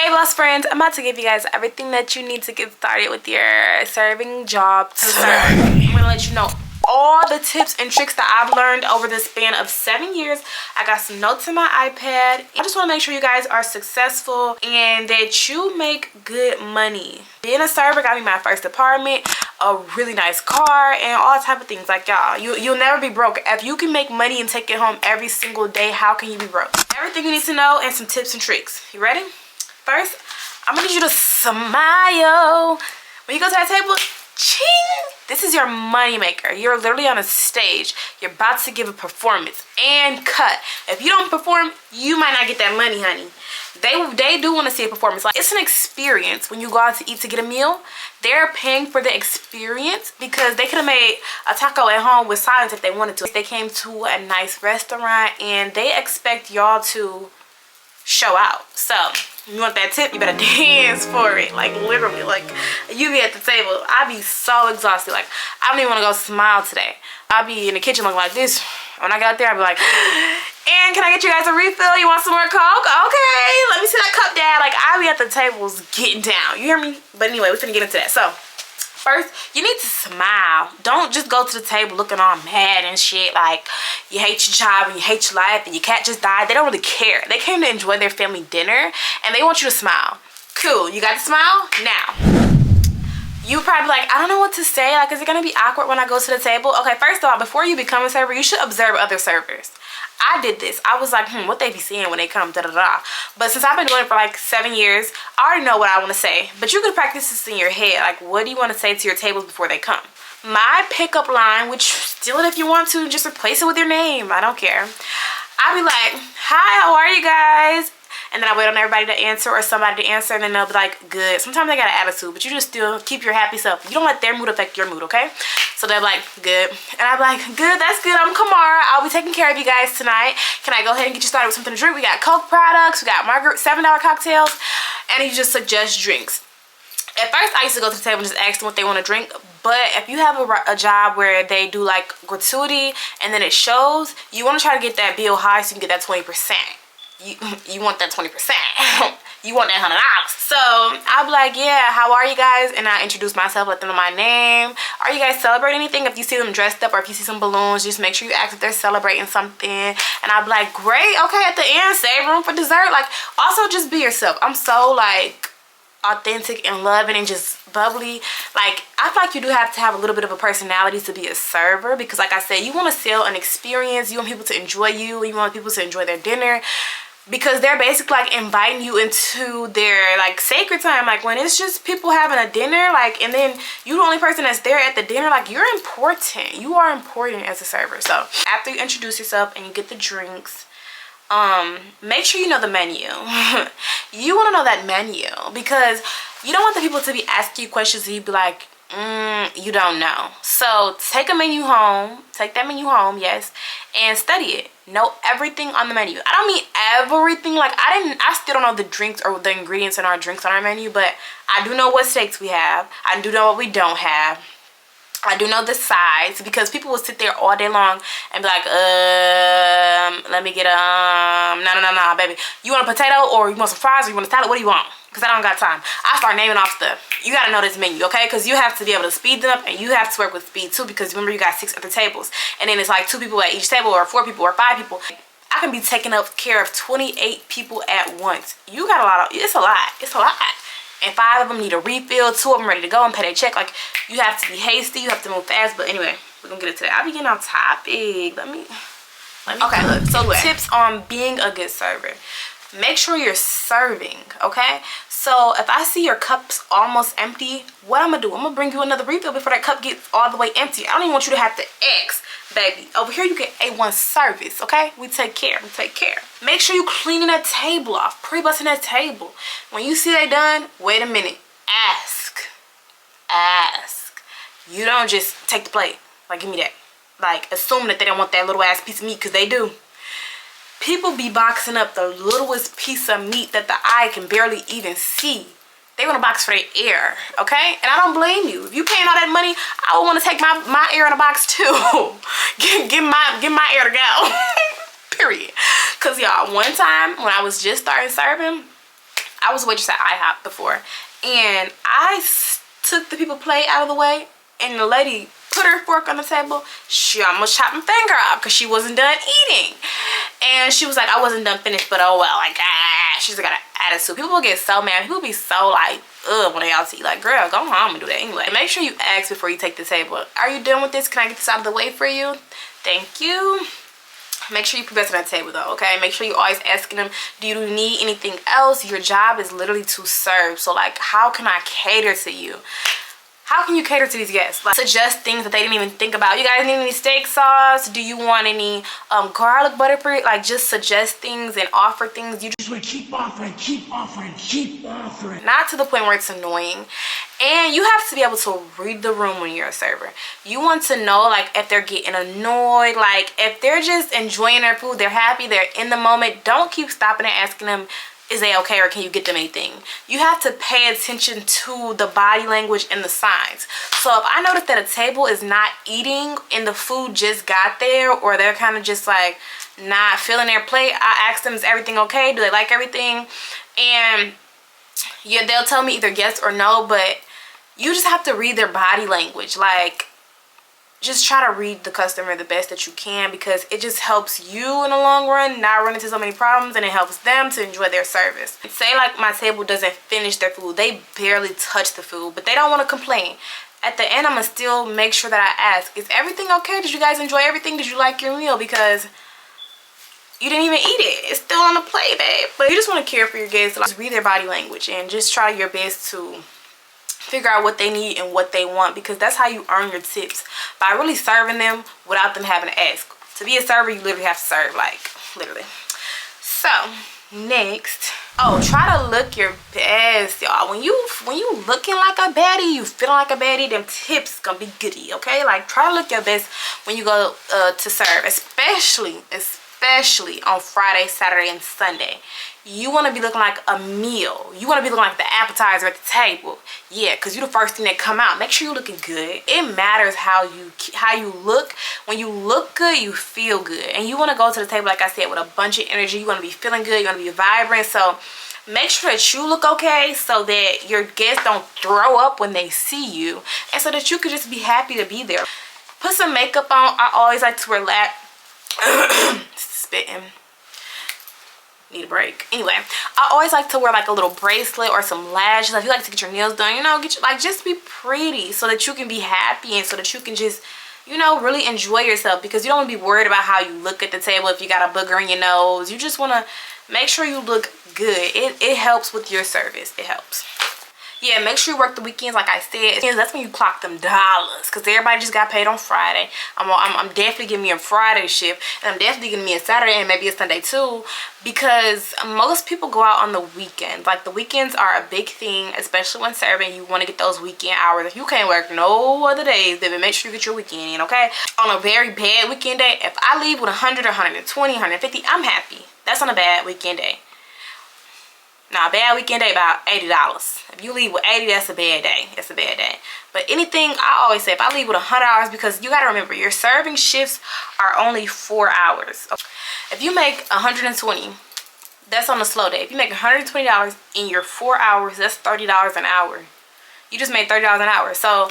Hey Boss friends, I'm about to give you guys everything that you need to get started with your serving job to serve. I'm gonna let you know all the tips and tricks that I've learned over the span of 7 years. I got some notes in my iPad. I just want to make sure you guys are successful and that you make good money. Being a server got me my first apartment, a really nice car, and all type of things. Like y'all, you'll never be broke. If you can make money and take it home every single day, how can you be broke? Everything you need to know and some tips and tricks. You ready? First, I'm gonna need you to smile. When you go to that table, ching! This is your money maker. You're literally on a stage. You're about to give a performance and cut. If you don't perform, you might not get that money, honey. They do want to see a performance. Like, it's an experience when you go out to eat to get a meal. They're paying for the experience because they could have made a taco at home with silence if they wanted to. They came to a nice restaurant and they expect y'all to show out. So you want that tip, you better dance for it. Like literally, like you be at the table, I be so exhausted. Like I don't even want to go smile today. I'll be in the kitchen looking like this. When I get out there, I'll be like, and can I get you guys a refill? You want some more Coke? Okay, let me see that cup, Dad. Like I be at the tables getting down. You hear me? But anyway, we're gonna get into that. So first, you need to smile. Don't just go to the table looking all mad and shit like you hate your job and you hate your life and your cat just died. They don't really care. They came to enjoy their family dinner and they want you to smile. Cool, you got to smile? Now, you probably like, I don't know what to say. Like, is it gonna be awkward when I go to the table? Okay, first of all, before you become a server, you should observe other servers. I did this. I was like, what they be saying when they come, da-da-da. But since I've been doing it for like 7 years, I already know what I want to say. But you can practice this in your head. Like, what do you want to say to your tables before they come? My pickup line, which steal it if you want to, just replace it with your name. I don't care. I'll be like, hi, how are you guys? And then I wait on everybody to answer or somebody to answer, and then they'll be like, good. Sometimes they got an attitude, but you just still keep your happy self. You don't let their mood affect your mood, okay? So they're like, good. And I'm like, good, that's good. I'm Kamara. I'll be taking care of you guys tonight. Can I go ahead and get you started with something to drink? We got Coke products, we got $7 cocktails, and you just suggest drinks. At first, I used to go to the table and just ask them what they want to drink. But if you have a job where they do like gratuity and then it shows, you want to try to get that bill high so you can get that 20%. You want that 20%. You want that $100. So I'll be like, yeah, how are you guys? And I introduce myself, let them know my name. Are you guys celebrating anything? If you see them dressed up or if you see some balloons, just make sure you ask if they're celebrating something. And I'll be like, great, okay, at the end, save room for dessert. Like, also just be yourself. I'm so like authentic and loving and just bubbly. Like, I feel like you do have to have a little bit of a personality to be a server because like I said, you want to sell an experience. You want people to enjoy you. You want people to enjoy their dinner. Because they're basically like inviting you into their like sacred time. Like when it's just people having a dinner, like, and then you the only person that's there at the dinner, like you're important. You are important as a server. So after you introduce yourself and you get the drinks, make sure you know the menu. You want to know that menu because you don't want the people to be asking you questions and you be like, you don't know. So take a menu home, take that menu home, yes, and study it. Know everything on the menu. I don't mean everything. Like I still don't know the drinks or the ingredients in our drinks on our menu, but I do know what steaks we have. I do know what we don't have. I do know the sides because people will sit there all day long and be like, let me get no, baby. You want a potato or you want some fries or you want a salad? What do you want? Because I don't got time. I start naming off stuff. You got to know this menu, okay? Because you have to be able to speed them up and you have to work with speed too because remember you got 6 other tables. And then it's like 2 people at each table or 4 people or 5 people. I can be taking up care of 28 people at once. You got a lot of, it's a lot. It's a lot. And 5 of them need a refill, 2 of them ready to go and pay their check. Like, you have to be hasty, you have to move fast. But anyway, we're gonna get into that. I'll be getting on topic. Let me okay, look, so tips on being a good server. Make sure you're serving, okay? So if I see your cup's almost empty, what I'm gonna do, I'm gonna bring you another refill before that cup gets all the way empty. I don't even want you to have to ask, baby. Over here you get A1 service, okay? We take care, we take care. Make sure you cleaning that table off, pre-busting that table. When you see they done, wait a minute, ask. You don't just take the plate, like give me that. Like assume that they don't want that little ass piece of meat because they do. People be boxing up the littlest piece of meat that the eye can barely even see. They want to box for their ear, okay? And I don't blame you. If you paying all that money, I would want to take my ear in a box too. Give my ear to go. Period. Cause y'all, one time when I was just starting serving, I was a waitress at IHOP before, and I took the people plate out of the way, and the lady put her fork on the table. She almost chopped my finger off because she wasn't done eating. And she was like, I wasn't done finished, but oh well, like, she's got an attitude. People will get so mad. People be so like, ugh, when they all see, like, girl, go home and do that anyway. Make sure you ask before you take the table. Are you done with this? Can I get this out of the way for you? Thank you. Make sure you put this on the table though, okay? Make sure you always asking them, do you need anything else? Your job is literally to serve. So like, how can I cater to you? How can you cater to these guests? Like, suggest things that they didn't even think about. You guys need any steak sauce? Do you want any garlic butter for it? Like, just suggest things and offer things. You just want to keep offering, keep offering, keep offering. Not to the point where it's annoying. And you have to be able to read the room when you're a server. You want to know, like, if they're getting annoyed, like, if they're just enjoying their food, they're happy, they're in the moment. Don't keep stopping and asking them, is they okay, or can you get them anything? You have to pay attention to the body language and the signs. So if I notice that a table is not eating and the food just got there, or they're kind of just like not filling their plate, I ask them, is everything okay? Do they like everything? And yeah, they'll tell me either yes or no, but you just have to read their body language. Like, just try to read the customer the best that you can, because it just helps you in the long run not run into so many problems, and it helps them to enjoy their service. Say like my table doesn't finish their food, they barely touch the food, but they don't want to complain. At the end, I'm gonna still make sure that I ask, is everything okay? Did you guys enjoy everything? Did you like your meal? Because you didn't even eat it. It's still on the plate, babe. But you just want to care for your guests. Just read their body language and just try your best to figure out what they need and what they want, because that's how you earn your tips, by really serving them without them having to ask. To be a server, you literally have to serve, like, literally. So next, oh, try to look your best, y'all. When you looking like a baddie, you feeling like a baddie, them tips gonna be goodie, okay? Like, try to look your best when you go to serve, especially on Friday, Saturday, and Sunday. You want to be looking like a meal. You want to be looking like the appetizer at the table. Yeah, because you're the first thing that come out. Make sure you're looking good. It matters how you look. When you look good, you feel good. And you want to go to the table, like I said, with a bunch of energy. You want to be feeling good. You want to be vibrant. So make sure that you look okay, so that your guests don't throw up when they see you, and so that you can just be happy to be there. Put some makeup on. I always like to relax. Spitting. Need a break. Anyway, I always like to wear like a little bracelet or some lashes. If you like to get your nails done, you know, just be pretty, so that you can be happy, and so that you can just, you know, really enjoy yourself, because you don't want to be worried about how you look at the table. If you got a booger in your nose, you just want to make sure you look good. It helps with your service. It helps. Yeah, make sure you work the weekends, like I said. That's when you clock them dollars, because everybody just got paid on Friday. I'm definitely giving me a Friday shift, and I'm definitely giving me a Saturday and maybe a Sunday too, because most people go out on the weekends. Like, the weekends are a big thing, especially when serving. You want to get those weekend hours. If you can't work no other days, then make sure you get your weekend in, okay? On a very bad weekend day, if I leave with 100 or 120, 150, I'm happy. That's on a bad weekend day. Now, a bad weekend day, about $80. If you leave with 80, that's a bad day. That's a bad day. But anything, I always say, if I leave with $100, because you got to remember, your serving shifts are only 4 hours. If you make 120, that's on a slow day. If you make $120 in your 4 hours, that's $30 an hour. You just made $30 an hour. So,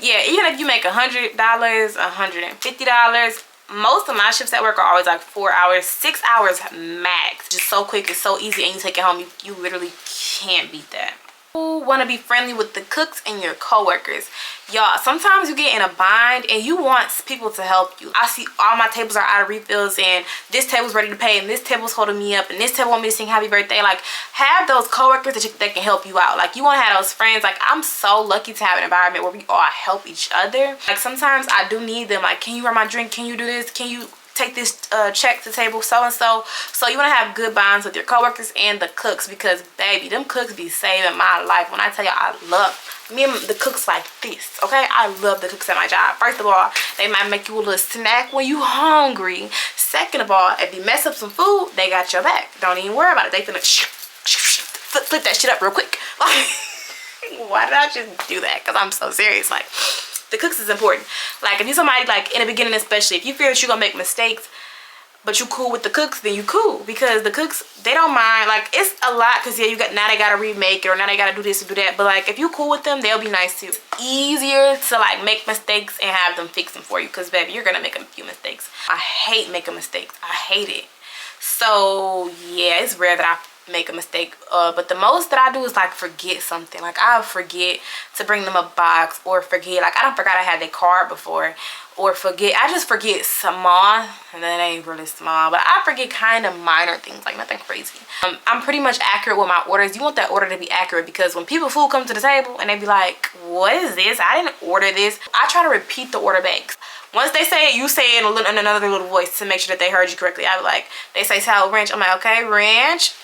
yeah, even if you make $100, $150, most of my shifts at work are always like 4 hours, 6 hours max. Just so quick, it's so easy, and you take it home. You literally can't beat that. You want to be friendly with the cooks and your co-workers. Y'all, sometimes you get in a bind and you want people to help you. I see all my tables are out of refills, and this table's ready to pay, and this table's holding me up, and this table want me to sing happy birthday. Like, have those co-workers that can help you out. Like, you want to have those friends. Like, I'm so lucky to have an environment where we all help each other. Like, sometimes I do need them. Like, can you run my drink? Can you do this? Can you take this check to table so-and-so? So you want to have good bonds with your co-workers and the cooks, because baby, them cooks be saving my life. When I tell you, I love me and the cooks like this, okay? I love the cooks at my job. First of all, they might make you a little snack when you hungry. Second of all, if you mess up some food, they got your back. Don't even worry about it. They finna flip that shit up real quick. Like, why did I just do that? Because I'm so serious. Like, the cooks is important. Like, if you somebody, like, in the beginning especially, if you feel that you're gonna make mistakes, but you cool with the cooks, then you cool, because the cooks, they don't mind. Like, it's a lot, because yeah, now they gotta remake it, or now they gotta do this and do that, but like if you cool with them, they'll be nice too. It's easier to like make mistakes and have them fix them for you, because baby, you're gonna make a few mistakes. I hate making mistakes. I hate it. So yeah, it's rare that I make a mistake, but the most that I do is like forget something. Like I'll forget to bring them a box, or forget, like I don't forgot I had their card before, or I just forget small, and then it ain't really small, but I forget kind of minor things, like nothing crazy. I'm pretty much accurate with my orders. You want that order to be accurate, because when food come to the table and they be like, what is this? I didn't order this. I try to repeat the order back. Once they say it, you say it in another little voice to make sure that they heard you correctly. I be like, they say salad ranch, I'm like, okay, ranch.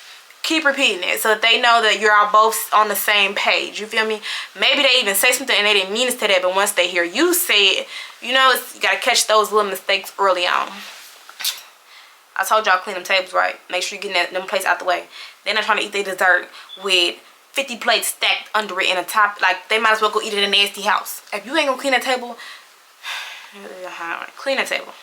Keep repeating it so that they know that you're all both on the same page. You feel me? Maybe they even say something and they didn't mean to say that, but once they hear you say it, you know, you gotta catch those little mistakes early on. I told y'all clean them tables right. Make sure you're getting them plates out the way. They're not trying to eat their dessert with 50 plates stacked under it in a top. Like, they might as well go eat it in a nasty house. If you ain't gonna clean that table, clean that table.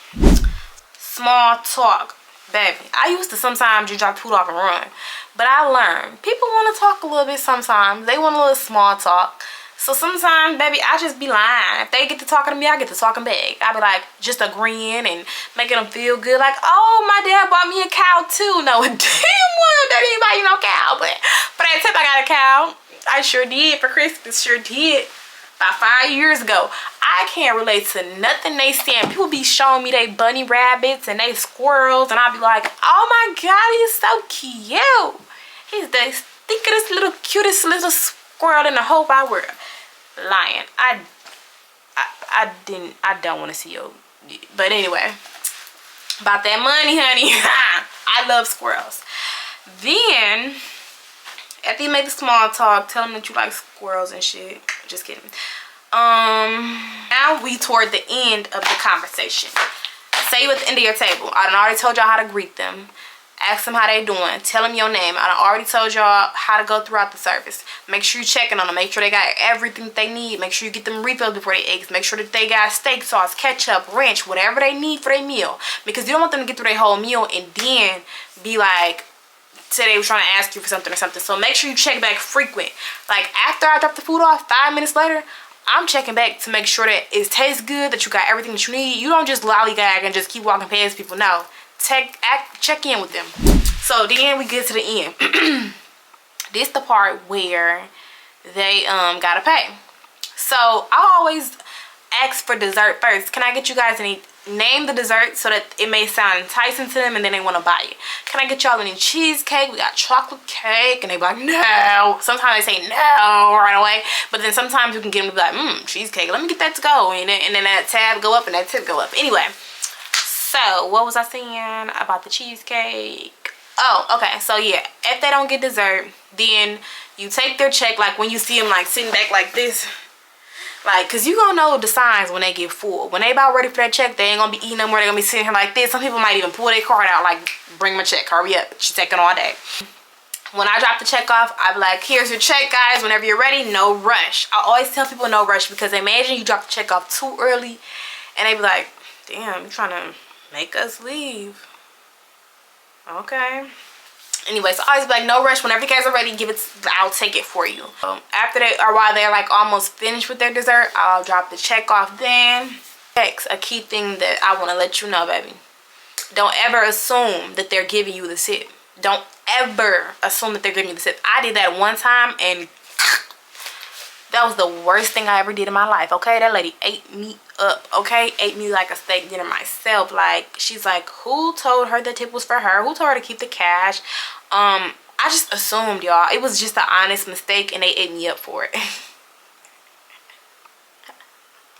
Small talk. Baby, I used to sometimes just drop food off and run, but I learned people want to talk a little bit sometimes. They want a little small talk. So sometimes, baby, I just be lying. If they get to talking to me, I get to talking back. I be like, just agreeing and making them feel good. Like, oh, my dad bought me a cow too. No, damn well, they didn't buy you no cow, but for that tip, I got a cow. I sure did for Christmas, sure did. About 5 years ago. I can't relate to nothing they saying. People be showing me they bunny rabbits and they squirrels, and I be like, oh my god, he's so cute. He's the thickest little cutest little squirrel in the whole wide world. Lying. I don't want to see you. But anyway, about that money, honey. I love squirrels. Then after you make the small talk, tell them that you like squirrels and shit. Just kidding. Now we toward the end of the conversation. Say you at the end of your table. I done already told y'all how to greet them. Ask them how they doing. Tell them your name. I done already told y'all how to go throughout the service. Make sure you checking on them. Make sure they got everything they need. Make sure you get them refills before they eggs. Make sure that they got steak sauce, ketchup, ranch, whatever they need for their meal. Because you don't want them to get through their whole meal and then be like, say they were trying to ask you for something or something. So make sure you check back frequent. Like after I drop the food off, 5 minutes later, I'm checking back to make sure that it tastes good, that you got everything that you need. You don't just lollygag and just keep walking past people. No, check in with them. So then we get to the end. This the part where they gotta pay. So I always ask for dessert first. Can I get you guys any? Name the dessert so that it may sound enticing to them and then they want to buy it. Can I get y'all any cheesecake? We got chocolate cake. And they be like, no. Sometimes they say no right away. But then sometimes you can get them to be like, cheesecake. Let me get that to go. And then that tab go up and that tip go up. Anyway. So, what was I saying about the cheesecake? Oh, okay. So, yeah. If they don't get dessert, then you take their check. Like, when you see them, like, sitting back like this. Like, cause you gonna know the signs when they get full. When they about ready for that check, they ain't gonna be eating no more. They gonna be sitting here like this. Some people might even pull their card out, like, bring my check, hurry up. She's taking all day. When I drop the check off, I be like, here's your check, guys. Whenever you're ready, no rush. I always tell people no rush, because imagine you drop the check off too early and they be like, damn, you trying to make us leave. Okay. Anyway, so I always be like, no rush. Whenever you guys are ready, I'll take it for you. After they, or while they're like almost finished with their dessert, I'll drop the check off then. Next, a key thing that I want to let you know, baby. Don't ever assume that they're giving you the tip. Don't ever assume that they're giving you the tip. I did that one time and that was the worst thing I ever did in my life, okay? That lady ate me up, okay? Ate me like a steak dinner myself. Like, she's like, who told her the tip was for her? Who told her to keep the cash? I just assumed, y'all. It was just an honest mistake and they ate me up for it.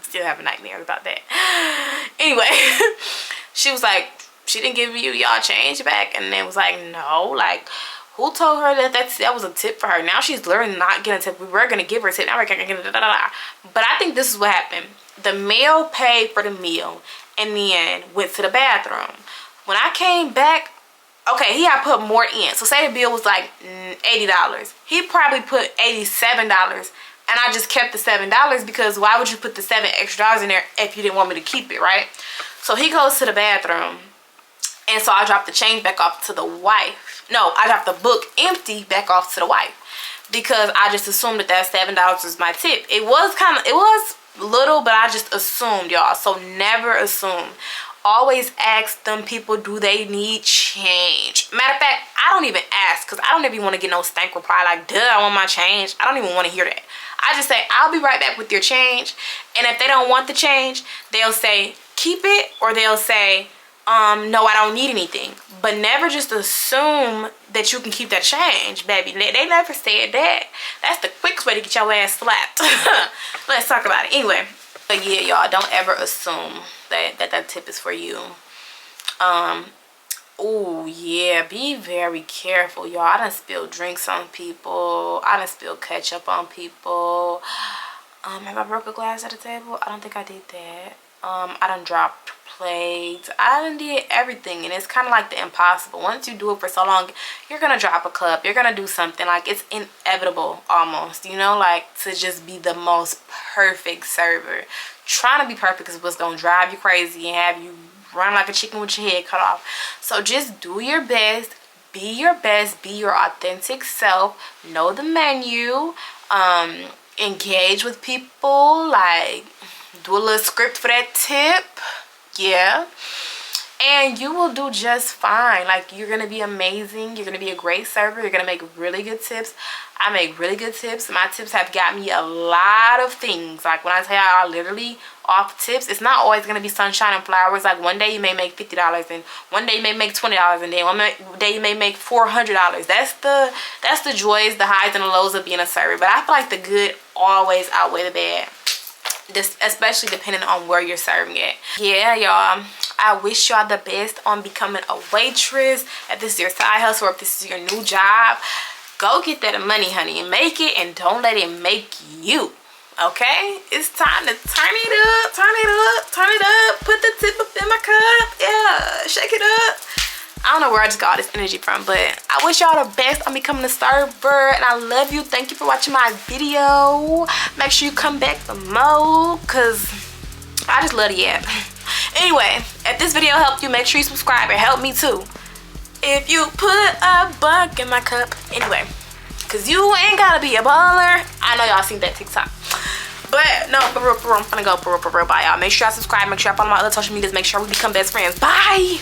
Still having nightmares about that. Anyway, she was like, she didn't give you y'all change back, and then was like, no, like, who told her that that was a tip for her? Now she's learning not getting a tip. We were gonna give her a tip. Now we're gonna get a But I think this is what happened. The male paid for the meal and then went to the bathroom. When I came back, okay, he had put more in. So say the bill was like $80. He probably put $87, and I just kept the $7 because why would you put the $7 extra in there if you didn't want me to keep it, right? So he goes to the bathroom. And so I dropped the change back off to the wife. No, I dropped the book empty back off to the wife because I just assumed that $7 was my tip. It was little, but I just assumed, y'all. So never assume. Always ask them people, do they need change? Matter of fact, I don't even ask because I don't even want to get no stank reply like, duh, I want my change. I don't even want to hear that. I just say, I'll be right back with your change. And if they don't want the change, they'll say, keep it, or they'll say, no, I don't need anything. But never just assume that you can keep that change, baby. They never said that. That's the quickest way to get your ass slapped. Let's talk about it. Anyway, but yeah, y'all, don't ever assume that tip is for you. Oh yeah, be very careful, y'all. I done spilled drinks on people. I done spilled ketchup on people. Have I broke a glass at the table? I don't think I did that. I done dropped plates. I done did everything, and it's kind of like the impossible. Once you do it for so long, you're gonna drop a cup, you're gonna do something. Like, it's inevitable almost, you know, like, to just be the most perfect server. Trying to be perfect is what's gonna drive you crazy and have you run like a chicken with your head cut off. So just do your best, be your best, be your authentic self, know the menu, engage with people, like, do a little script for that tip, yeah, and you will do just fine. Like, you're gonna be amazing, you're gonna be a great server, you're gonna make really good tips. I make really good tips. My tips have got me a lot of things. Like, when I tell y'all, I literally off tips, it's not always gonna be sunshine and flowers. Like, one day you may make $50, and one day you may make $20, and then one day you may make $400. That's the joys, the highs, and the lows of being a server. But I feel like the good always outweigh the bad, especially depending on where you're serving at. Yeah, y'all, I wish y'all the best on becoming a waitress. If this is your side hustle or if this is your new job, go get that money, honey, and make it, and don't let it make you. Okay, it's time to turn it up, turn it up, turn it up. Put the tip up in my cup. Yeah, shake it up. I don't know where I just got all this energy from, but I wish y'all the best on becoming a server, and I love you. Thank you for watching my video. Make sure you come back for more, because I just love the app. Anyway, if this video helped you, make sure you subscribe. It helped me too. If you put a buck in my cup. Anyway, because you ain't gotta be a baller. I know y'all seen that TikTok. But no, for real, I'm gonna go for real. Bye, y'all. Make sure y'all subscribe. Make sure y'all follow my other social medias. Make sure we become best friends. Bye.